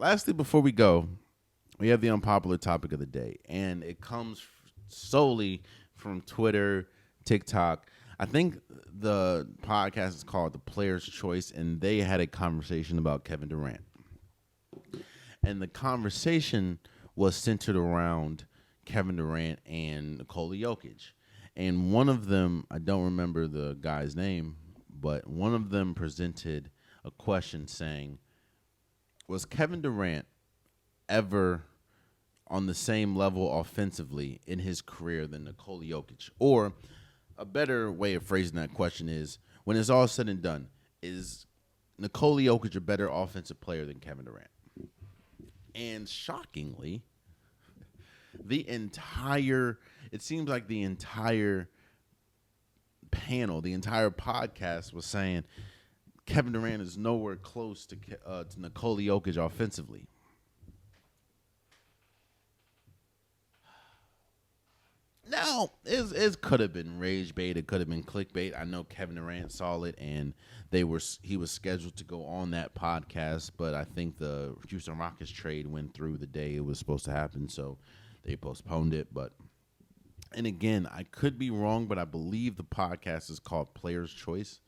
lastly, before we go, we have the unpopular topic of the day, and it comes solely from Twitter, TikTok. I think the podcast is called The Player's Choice, and they had a conversation about Kevin Durant. And the conversation was centered around Kevin Durant and Nikola Jokic. And one of them, I don't remember the guy's name, but one of them presented a question saying, was Kevin Durant ever on the same level offensively in his career than Nikola Jokic? Or a better way of phrasing that question is, when it's all said and done, is Nikola Jokic a better offensive player than Kevin Durant? And shockingly, it seems like the entire panel, the entire podcast was saying Kevin Durant is nowhere close to Nikola Jokic offensively. Now, it could have been rage bait. It could have been clickbait. I know Kevin Durant saw it, and he was scheduled to go on that podcast, but I think the Houston Rockets trade went through the day it was supposed to happen, so they postponed it. And again, I could be wrong, but I believe the podcast is called Player's Choice.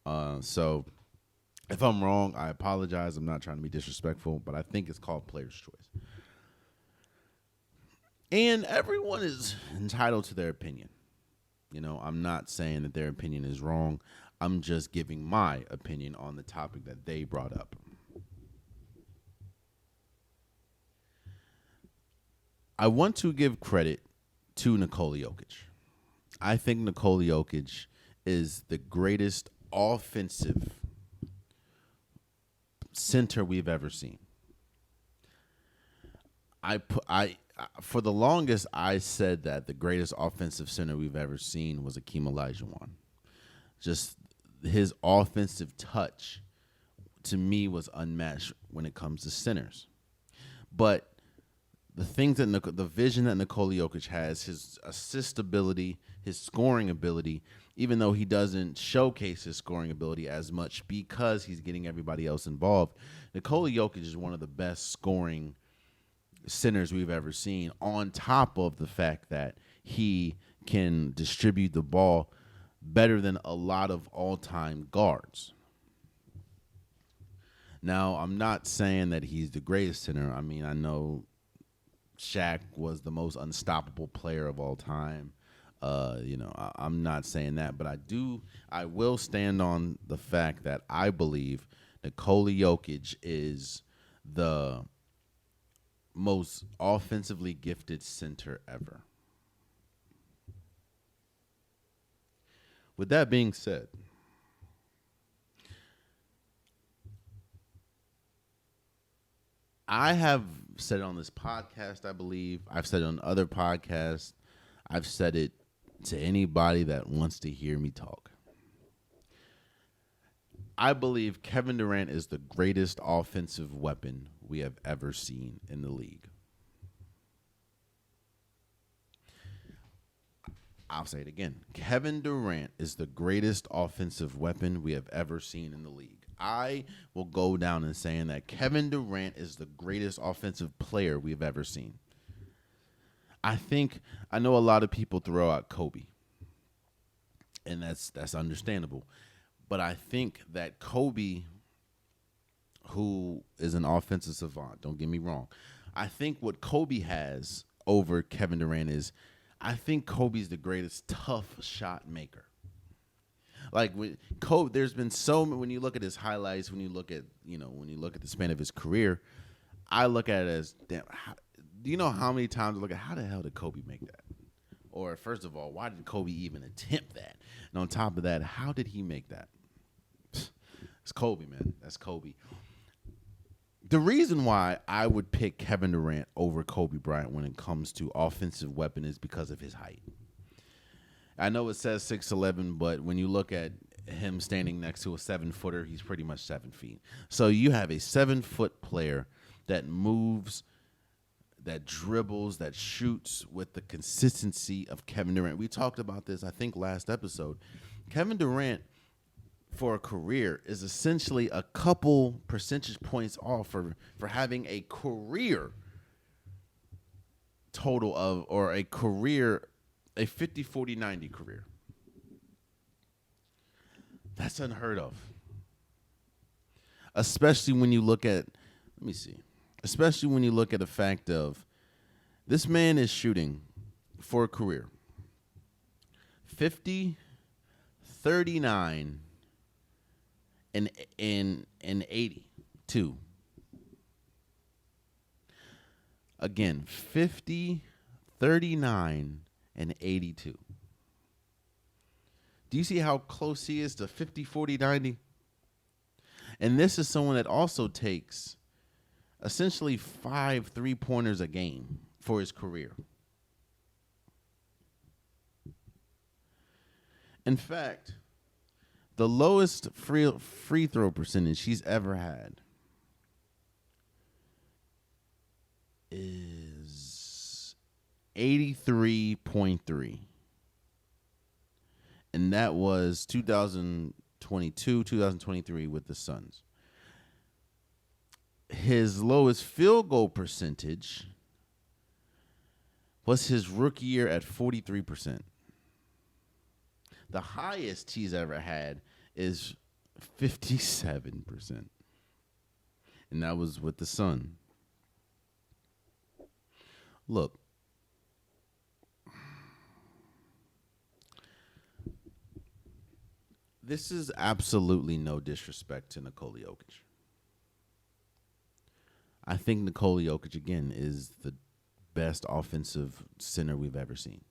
So if I'm wrong, I apologize. I'm not trying to be disrespectful, but I think it's called Player's Choice. And everyone is entitled to their opinion. You know, I'm not saying that their opinion is wrong. I'm just giving my opinion on the topic that they brought up. I want to give credit to Nikola Jokic. I think Nikola Jokic is the greatest offensive center we've ever seen. For the longest, I said that the greatest offensive center we've ever seen was Akeem Olajuwon. Just his offensive touch, to me, was unmatched when it comes to centers. But the vision that Nikola Jokic has, his assist ability, his scoring ability, even though he doesn't showcase his scoring ability as much because he's getting everybody else involved, Nikola Jokic is one of the best scoring centers we've ever seen, on top of the fact that he can distribute the ball better than a lot of all-time guards. Now, I'm not saying that he's the greatest center. I mean, I know Shaq was the most unstoppable player of all time. I'm not saying that, but I will stand on the fact that I believe Nikola Jokic is the most offensively gifted center ever. With that being said, I have said it on this podcast, I believe. I've said it on other podcasts. I've said it to anybody that wants to hear me talk. I believe Kevin Durant is the greatest offensive weapon we have ever seen in the league. I'll say it again. Kevin Durant is the greatest offensive weapon we have ever seen in the league. I will go down in saying that Kevin Durant is the greatest offensive player we've ever seen. I know a lot of people throw out Kobe, and that's understandable. But I think that Kobe, who is an offensive savant, don't get me wrong, I think what Kobe has over Kevin Durant is, I think Kobe's the greatest tough shot maker. Like Kobe, there's been when you look at his highlights, when you look at the span of his career, I look at it as, damn, do you know how many times I look at how the hell did Kobe make that? Or first of all, why did Kobe even attempt that? And on top of that, how did he make that? It's Kobe, man. That's Kobe. The reason why I would pick Kevin Durant over Kobe Bryant when it comes to offensive weapon is because of his height. I know it says 6'11", but when you look at him standing next to a 7-footer, he's pretty much 7 feet. So you have a 7-foot player that moves, that dribbles, that shoots with the consistency of Kevin Durant. We talked about this, I think, last episode. Kevin Durant, for a career is essentially a couple percentage points off for having a career total of, or a career, a 50, 40, 90 career. That's unheard of. Especially when you look at, especially when you look at the fact of this man is shooting for a career 50, 39, and 82. Again, 50, 39, and 82. Do you see how close he is to 50, 40, 90? And this is someone that also takes essentially 5 3-pointers a game for his career. In fact, the lowest free throw percentage he's ever had is 83.3. And that was 2022, 2023 with the Suns. His lowest field goal percentage was his rookie year at 43%. The highest he's ever had is 57%. And that was with the Sun. Look, this is absolutely no disrespect to Nikola Jokic. I think Nikola Jokic, again, is the best offensive center we've ever seen.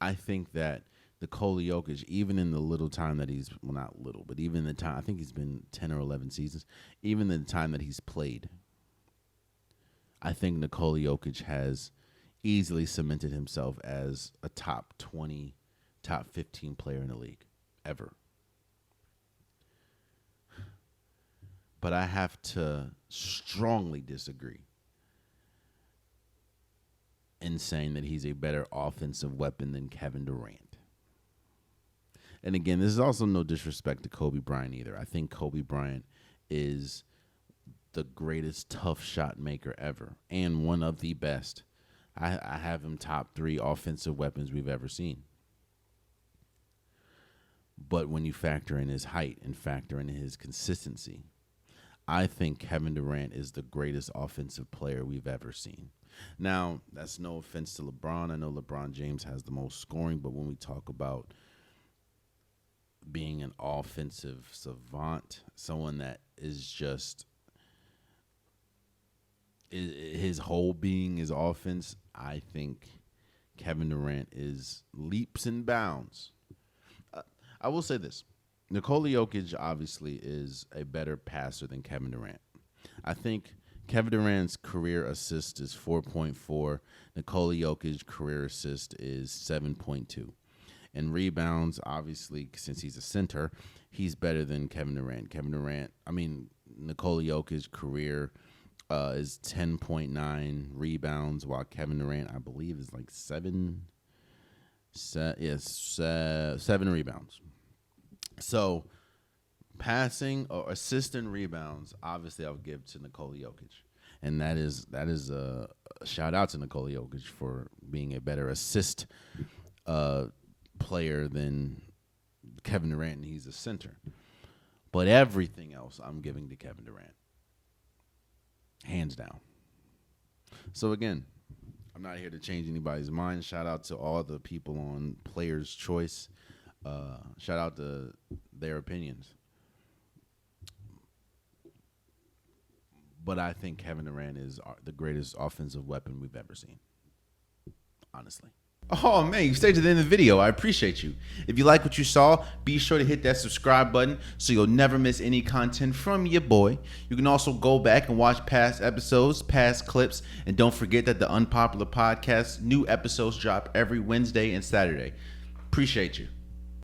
I think that Nikola Jokic, even in the little time that he's, well, not little, but even in the time, I think he's been 10 or 11 seasons, even in the time that he's played, I think Nikola Jokic has easily cemented himself as a top 20, top 15 player in the league, ever. But I have to strongly disagree in saying that he's a better offensive weapon than Kevin Durant. And again, this is also no disrespect to Kobe Bryant either. I think Kobe Bryant is the greatest tough shot maker ever and one of the best. I have him top 3 offensive weapons we've ever seen. But when you factor in his height and factor in his consistency, I think Kevin Durant is the greatest offensive player we've ever seen. Now, that's no offense to LeBron. I know LeBron James has the most scoring, but when we talk about being an offensive savant, someone that is just, his whole being is offense, I think Kevin Durant is leaps and bounds. I will say this. Nikola Jokic obviously is a better passer than Kevin Durant. I think Kevin Durant's career assist is 4.4. Nikola Jokic's career assist is 7.2. And rebounds, obviously, since he's a center, he's better than Kevin Durant. Nikola Jokic's career is 10.9 rebounds, while Kevin Durant, I believe, is like 7 rebounds. So, passing or assist and rebounds, obviously, I would give to Nikola Jokic. And that is a shout out to Nikola Jokic for being a better assist player than Kevin Durant, and he's a center. But everything else I'm giving to Kevin Durant. Hands down. So again, I'm not here to change anybody's mind. Shout out to all the people on Players' Choice. Shout out to their opinions. But I think Kevin Durant is the greatest offensive weapon we've ever seen. Honestly. Oh, man, you stayed to the end of the video. I appreciate you. If you like what you saw, be sure to hit that subscribe button so you'll never miss any content from your boy. You can also go back and watch past episodes, past clips, and don't forget that the Unpopular Podcast, new episodes drop every Wednesday and Saturday. Appreciate you.